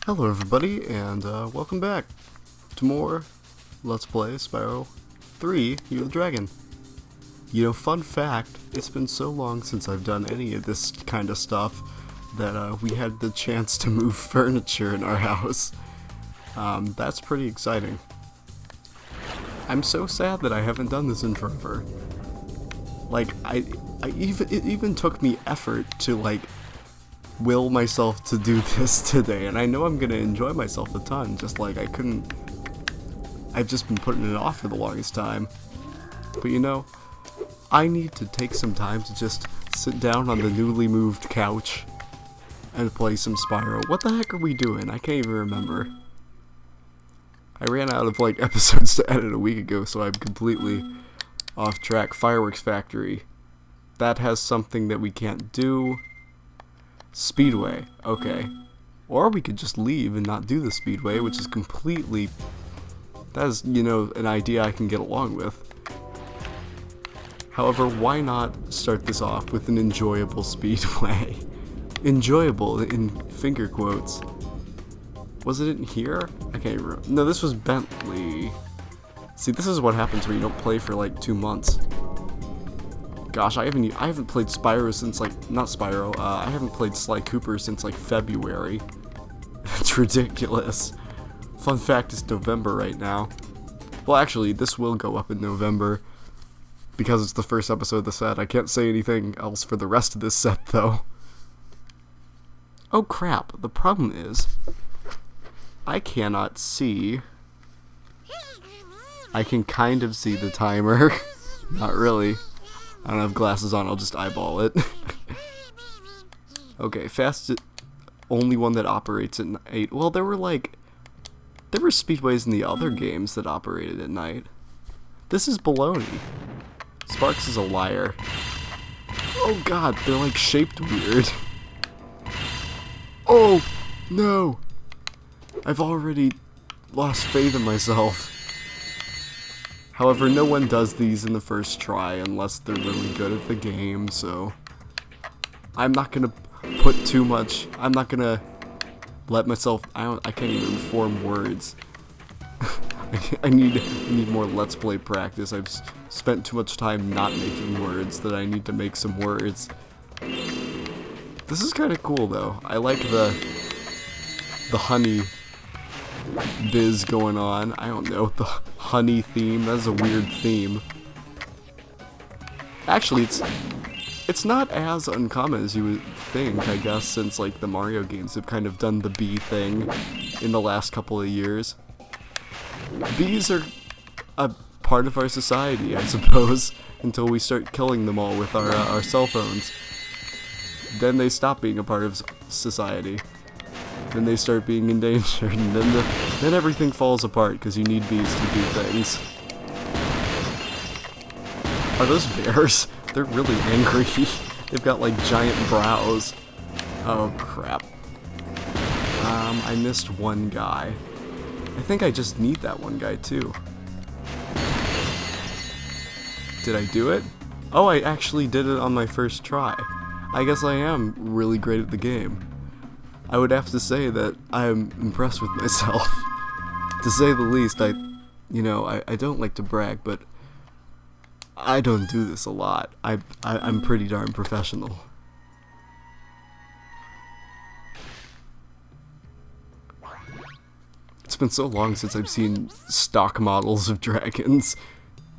Hello everybody, and welcome back to more Let's Play Spyro 3, Year of the Dragon. You know, fun fact, it's been so long since I've done any of this kind of stuff that we had the chance to move furniture in our house. That's pretty exciting. I'm so sad that I haven't done this in forever. Like, it even took me effort to, like, will myself to do this today, and I know I'm gonna enjoy myself a ton, just like I've just been putting it off for the longest time. But you know, I need to take some time to just sit down on the newly moved couch and play some Spyro. What the heck are we doing? I can't even remember. I ran out of like episodes to edit a week ago, so I'm completely off track. Fireworks Factory. That has something that we can't do. Speedway, okay. Or we could just leave and not do the Speedway, which is completely... that is, you know, an idea I can get along with. However, why not start this off with an enjoyable Speedway? Enjoyable, in finger quotes. Was it in here? I can't remember. No, this was Bentley. See, this is what happens when you don't play for like 2 months. Gosh, I haven't played Spyro since like, not Spyro, I haven't played Sly Cooper since like February. That's ridiculous. Fun fact, it's November right now. Well, actually, this will go up in November because it's the first episode of the set. I can't say anything else for the rest of this set though. Oh crap, the problem is I cannot see. I can kind of see the timer. Not really. I don't have glasses on, I'll just eyeball it. Okay, only one that operates at night. Well, there were speedways in the other games that operated at night. This is baloney. Sparks is a liar. Oh god, they're like shaped weird. Oh, no! I've already lost faith in myself. However, no one does these in the first try unless they're really good at the game, so I'm not gonna put too much. I'm not gonna let myself. I can't even form words. I need more Let's Play practice. I've spent too much time not making words that I need to make some words. This is kind of cool though. I like the honey biz going on. I don't know, the honey theme. That's a weird theme. Actually, it's not as uncommon as you would think, I guess, since like the Mario games have kind of done the bee thing in the last couple of years. Bees are a part of our society, I suppose, until we start killing them all with our cell phones. Then they stop being a part of society. Then they start being endangered, and then everything falls apart because you need bees to do things. Are those bears? They're really angry. They've got like giant brows. Oh crap. I missed one guy. I think I just need that one guy too. Did I do it? Oh, I actually did it on my first try. I guess I am really great at the game. I would have to say that I'm impressed with myself. To say the least, I don't like to brag, but I don't do this a lot. I'm pretty darn professional. It's been so long since I've seen stock models of dragons.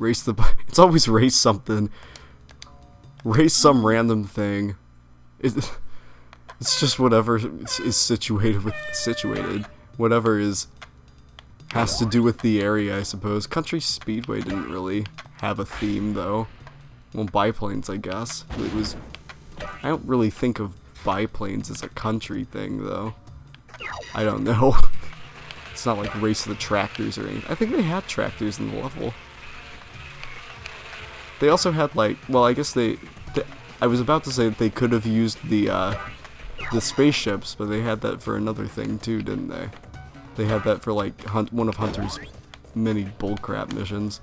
It's always race something. Race some random thing. It's just whatever is situated. Whatever has to do with the area, I suppose. Country Speedway didn't really have a theme, though. Well, biplanes, I guess. I don't really think of biplanes as a country thing, though. I don't know. It's not like Race of the Tractors or anything. I think they had tractors in the level. They also had, like, well, I guess I was about to say that they could have used the spaceships, but they had that for another thing too, didn't they? They had that for like one of Hunter's many bullcrap missions.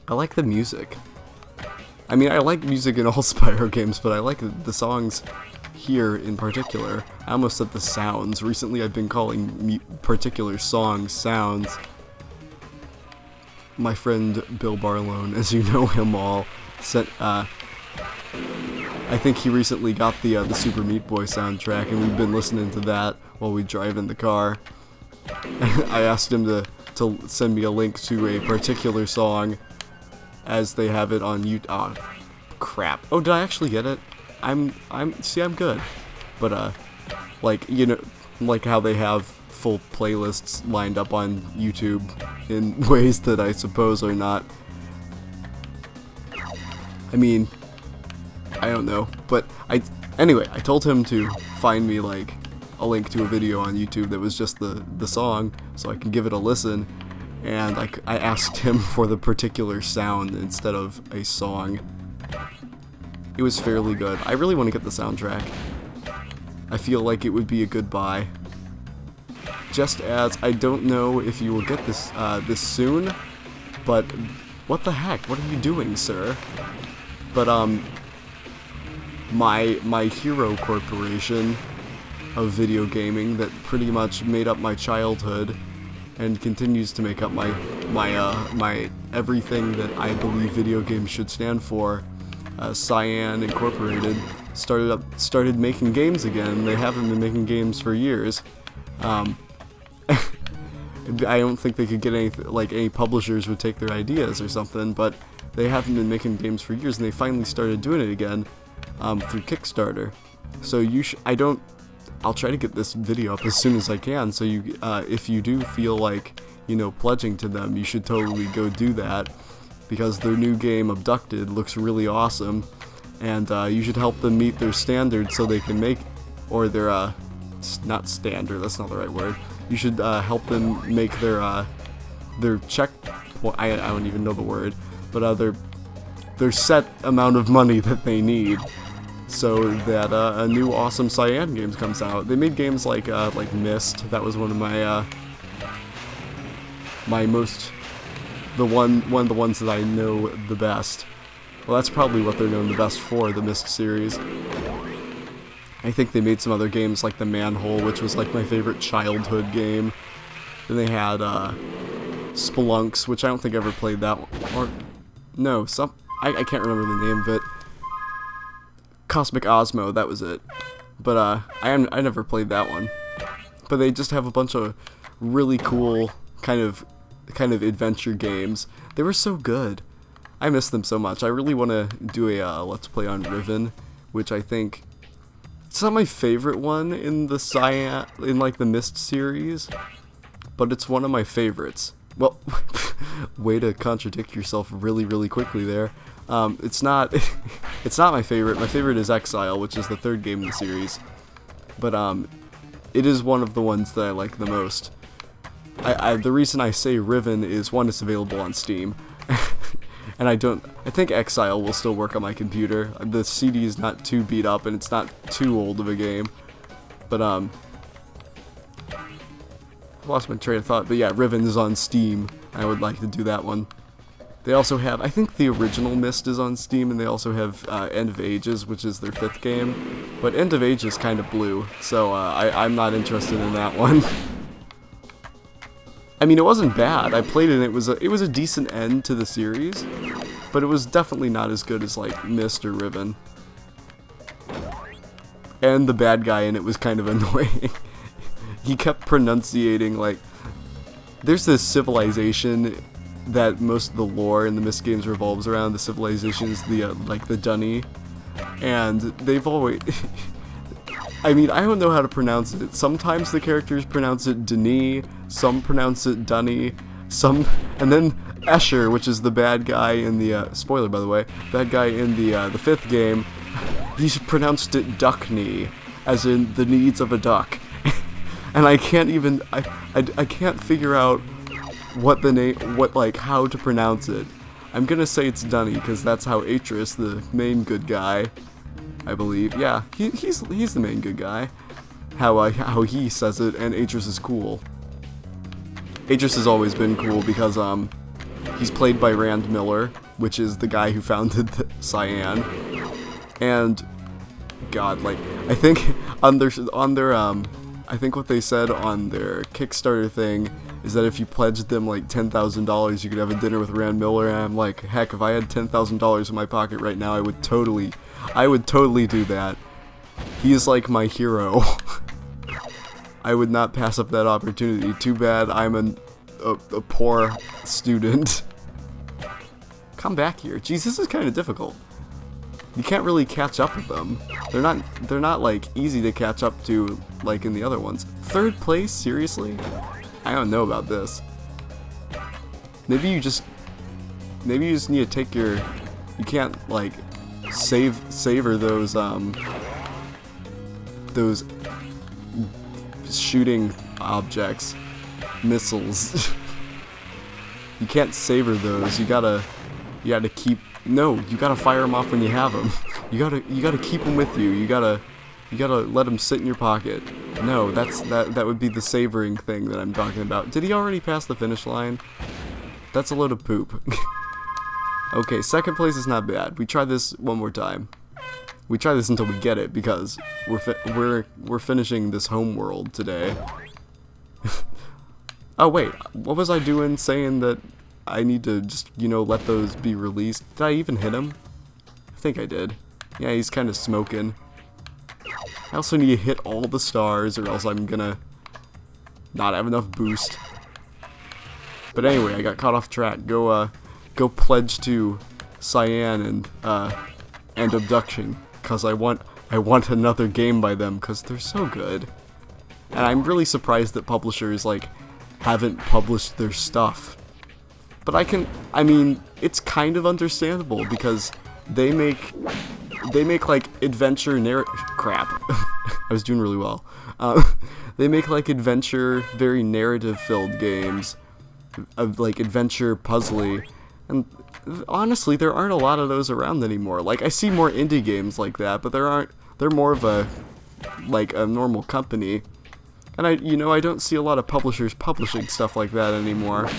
I like the music. I mean, I like music in all Spyro games, but I like the songs here in particular. I almost said the sounds. Recently I've been calling particular songs sounds. My friend Bill Barlone, as you know him all, sent, I think he recently got the Super Meat Boy soundtrack, and we've been listening to that while we drive in the car. I asked him to send me a link to a particular song, as they have it on YouTube. Oh, crap. Oh, did I actually get it? I'm good. But, like, you know, like how they have full playlists lined up on YouTube in ways that I suppose are not, I mean, I don't know, but anyway, I told him to find me, like, a link to a video on YouTube that was just the song, so I can give it a listen, and I asked him for the particular sound instead of a song. It was fairly good. I really want to get the soundtrack. I feel like it would be a good buy. Just as I don't know if you will get this this soon, but what the heck? What are you doing, sir? But my hero corporation of video gaming that pretty much made up my childhood and continues to make up my everything that I believe video games should stand for. Cyan Incorporated started making games again. They haven't been making games for years. I don't think they could get any publishers would take their ideas or something, but they haven't been making games for years, and they finally started doing it again through Kickstarter. So I'll try to get this video up as soon as I can. So if you do feel like, you know, pledging to them, you should totally go do that, because their new game Obducted looks really awesome, and you should help them meet their standards so they can make, or their not standard, that's not the right word. You should help them make their check. Well, I don't even know the word, but their set amount of money that they need, so that a new awesome Cyan games comes out. They made games like Myst. That was one of my one of the ones that I know the best. Well, that's probably what they're known the best for, the Myst series. I think they made some other games like The Manhole, which was like my favorite childhood game. Then they had Spelunks, which I don't think I ever played that one. Or no, I can't remember the name of it. Kozma Cosmo, that was it. But I never played that one. But they just have a bunch of really cool kind of adventure games. They were so good. I miss them so much. I really want to do a Let's Play on Riven, which I think it's not my favorite one in the the Myst series, but it's one of my favorites. Well, way to contradict yourself really quickly there. It's not it's not my favorite. My favorite is Exile, which is the third game in the series. But it is one of the ones that I like the most. The reason I say Riven is, one, it's available on Steam. And I think Exile will still work on my computer. The CD is not too beat up, and it's not too old of a game. But I lost my train of thought. But yeah, Riven is on Steam. I would like to do that one. They also have, I think the original Myst is on Steam, and they also have End of Ages, which is their 5th game. But End of Ages kind of blew, so I'm not interested in that one. I mean, it wasn't bad. I played it, and it was a decent end to the series, but it was definitely not as good as like Myst or Riven. And the bad guy in it was kind of annoying. He kept pronunciating like, there's this civilization that most of the lore in the Myst games revolves around. The civilization is the the Dunny, and they've always. I mean, I don't know how to pronounce it. Sometimes the characters pronounce it Denis, some pronounce it Dunny, and then Escher, which is the bad guy in the, spoiler by the way, bad guy in the 5th game, he's pronounced it Duckney, as in the needs of a duck. And I can't even, I can't figure out what the name, how to pronounce it. I'm gonna say it's Dunny, because that's how Atris, the main good guy, I believe. Yeah, he's the main good guy. How he says it, and Atris is cool. Atris has always been cool because he's played by Rand Miller, which is the guy who founded Cyan, and God, like, I think on their I think what they said on their Kickstarter thing is that if you pledged them like $10,000, you could have a dinner with Rand Miller. And I'm like, heck, if I had $10,000 in my pocket right now, I would totally do that. He is like my hero. I would not pass up that opportunity. Too bad I'm a poor student. Come back here. Jeez, this is kind of difficult. You can't really catch up with them. They're not like easy to catch up to like in the other ones. Third place? Seriously? I don't know about this. Maybe you just need to take your, you can't like savor those shooting objects, missiles. You can't savor those. You gotta keep. No, you gotta fire them off when you have them. You gotta keep them with you. You gotta let them sit in your pocket. No, that would be the savoring thing that I'm talking about. Did he already pass the finish line? That's a load of poop. Okay, second place is not bad. We try this one more time. We try this until we get it because we're finishing this Homeworld today. Oh wait, what was I doing saying that I need to just, you know, let those be released? Did I even hit him? I think I did. Yeah, he's kind of smoking. I also need to hit all the stars or else I'm gonna not have enough boost. But anyway, I got caught off track. Go pledge to Cyan and Obduction, cause I want another game by them, cause they're so good. And I'm really surprised that publishers like haven't published their stuff. But I mean, it's kind of understandable because they make like adventure crap. I was doing really well. They make like adventure, very narrative-filled games of like adventure puzzly, and honestly, there aren't a lot of those around anymore. Like I see more indie games like that, but they're more of a normal company, and I don't see a lot of publishers publishing stuff like that anymore.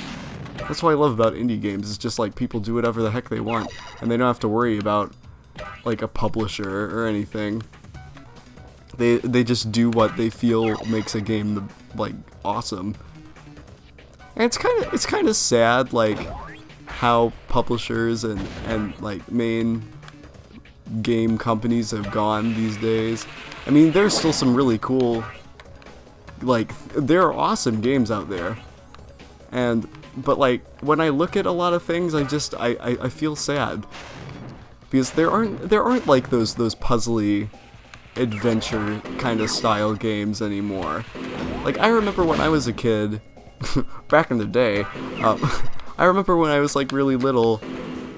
That's what I love about indie games. It's just like people do whatever the heck they want, and they don't have to worry about like a publisher or anything. They just do what they feel makes a game like awesome. And it's kind of sad like how publishers and like main game companies have gone these days. I mean, there's still some really cool, like there are awesome games out there, but like when I look at a lot of things, I feel sad because there aren't like those puzzly adventure kind of style games anymore. Like I remember when I was a kid, back in the day, I remember when I was like really little,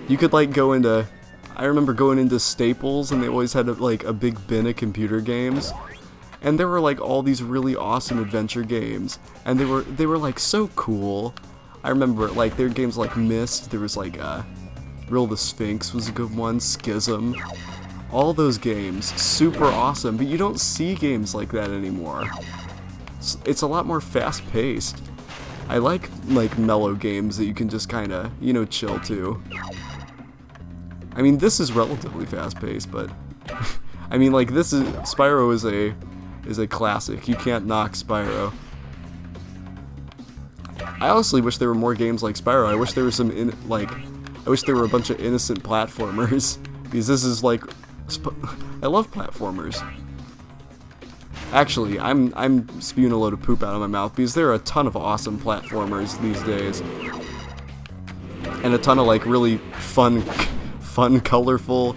you could like I remember going into Staples and they always had like a big bin of computer games. And there were like all these really awesome adventure games, and they were like so cool. I remember like there were games like Myst. There was like Rill the Sphinx was a good one. Schism. All those games, super awesome. But you don't see games like that anymore. It's a lot more fast-paced. I like mellow games that you can just kind of chill to. I mean, this is relatively fast-paced, but I mean like Spyro is a classic. You can't knock Spyro. I honestly wish there were more games like Spyro. I wish there were I wish there were a bunch of innocent platformers, because this is like, I love platformers. Actually, I'm spewing a load of poop out of my mouth because there are a ton of awesome platformers these days, and a ton of like really fun, colorful.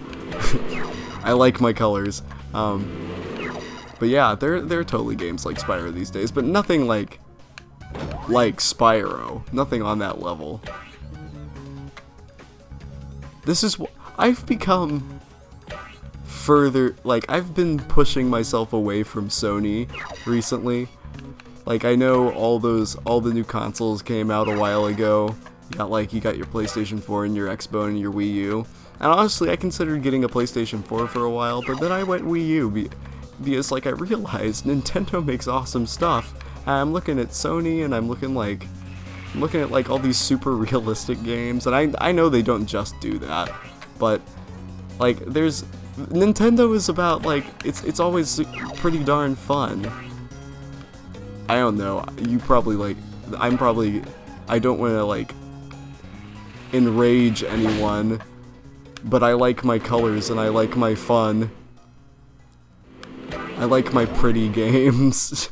I like my colors. But yeah, there are totally games like Spyro these days, but nothing like Spyro. Nothing on that level. This is I've become further, like I've been pushing myself away from Sony recently. Like I know all the new consoles came out a while ago. You got your PlayStation 4 and your Xbox and your Wii U. And honestly, I considered getting a PlayStation 4 for a while, but then I went Wii U because like I realized Nintendo makes awesome stuff. And I'm looking at Sony and I'm looking at like all these super realistic games, and I know they don't just do that, but like there's Nintendo is about, like, it's always pretty darn fun. I don't know, you probably, like, I don't want to, like, enrage anyone, but I like my colors and I like my fun. I like my pretty games.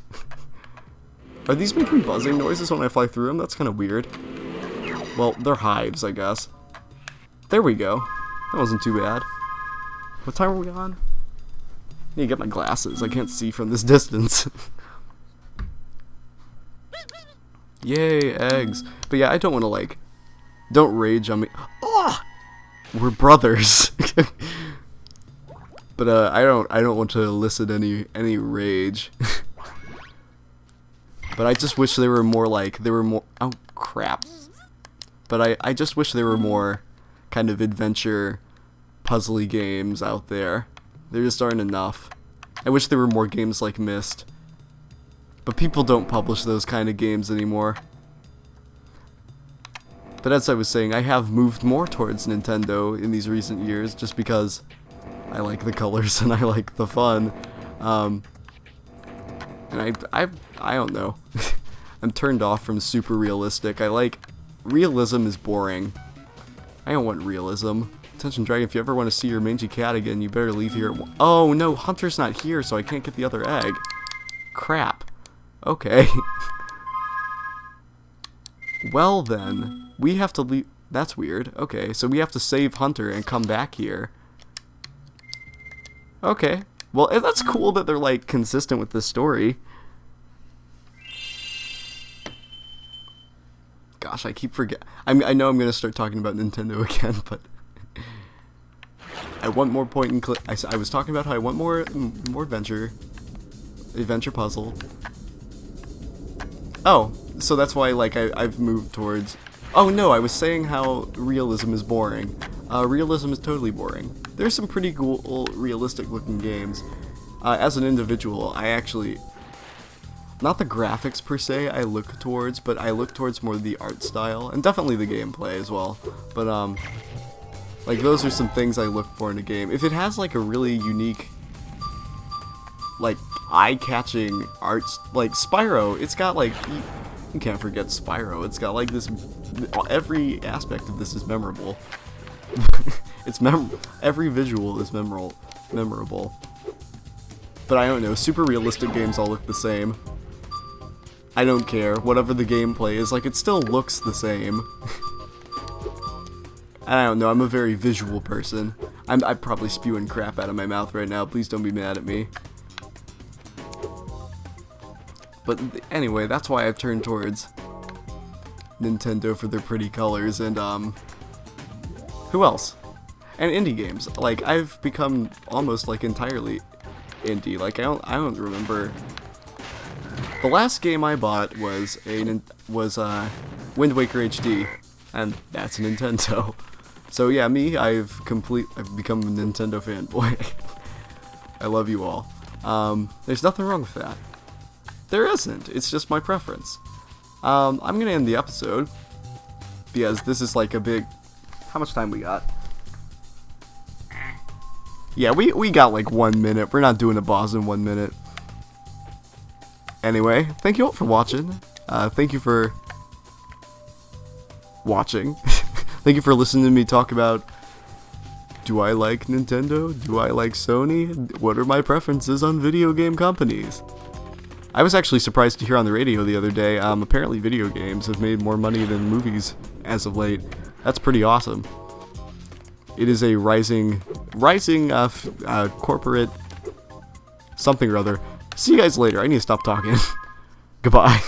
Are these making buzzing noises when I fly through them? That's kind of weird. Well, they're hives, I guess. There we go. That wasn't too bad. What time are we on? I need to get my glasses. I can't see from this distance. Yay, eggs. But yeah, I don't want to, like... Don't rage on me. Oh! We're brothers. But I don't want to elicit any rage. But I just wish they were more like, oh crap. But I just wish there were more kind of adventure puzzly games out there. There just aren't enough. I wish there were more games like Myst. But people don't publish those kind of games anymore. But as I was saying, I have moved more towards Nintendo in these recent years just because I like the colors and I like the fun. And I don't know. I'm turned off from super realistic. Realism is boring. I don't want realism. Attention Dragon, if you ever want to see your mangy cat again, you better leave here. Oh no, Hunter's not here, so I can't get the other egg. Crap. Okay. Well then, we have to leave. That's weird. Okay, so we have to save Hunter and come back here. Okay. Well, that's cool that they're, like, consistent with the story. Gosh, I keep forgetting. I know I'm gonna start talking about Nintendo again, but I want more point and click. I was talking about how I want more adventure puzzle. Oh, so that's why, like, I've moved towards. Oh no, I was saying how realism is boring. Realism is totally boring. There's some pretty cool, realistic-looking games. As an individual, I actually... Not the graphics per se I look towards, but I look towards more the art style, and definitely the gameplay as well. But, like, those are some things I look for in a game. If it has, like, a really unique, like, eye-catching art... Like, Spyro, it's got, like... You can't forget Spyro. It's got, like, this... Every aspect of this is memorable. Every visual is memorable. But I don't know, super realistic games all look the same. I don't care, whatever the gameplay is, like, it still looks the same. I don't know, I'm a very visual person. I'm probably spewing crap out of my mouth right now, please don't be mad at me. But anyway, that's why I've turned towards Nintendo for their pretty colors, and who else? And indie games. Like, I've become almost, like, entirely indie. Like, I don't remember. The last game I bought was Wind Waker HD, and that's a Nintendo. So yeah, I've become a Nintendo fanboy. I love you all. There's nothing wrong with that. There isn't. It's just my preference. I'm gonna end the episode because this is like a big. How much time we got? Yeah, we got like 1 minute. We're not doing a boss in 1 minute. Anyway, thank you all for watching. Thank you for watching. Thank you for listening to me talk about, do I like Nintendo? Do I like Sony? What are my preferences on video game companies? I was actually surprised to hear on the radio the other day, apparently video games have made more money than movies as of late. That's pretty awesome. It is a rising corporate something or other. See you guys later. I need to stop talking. Goodbye.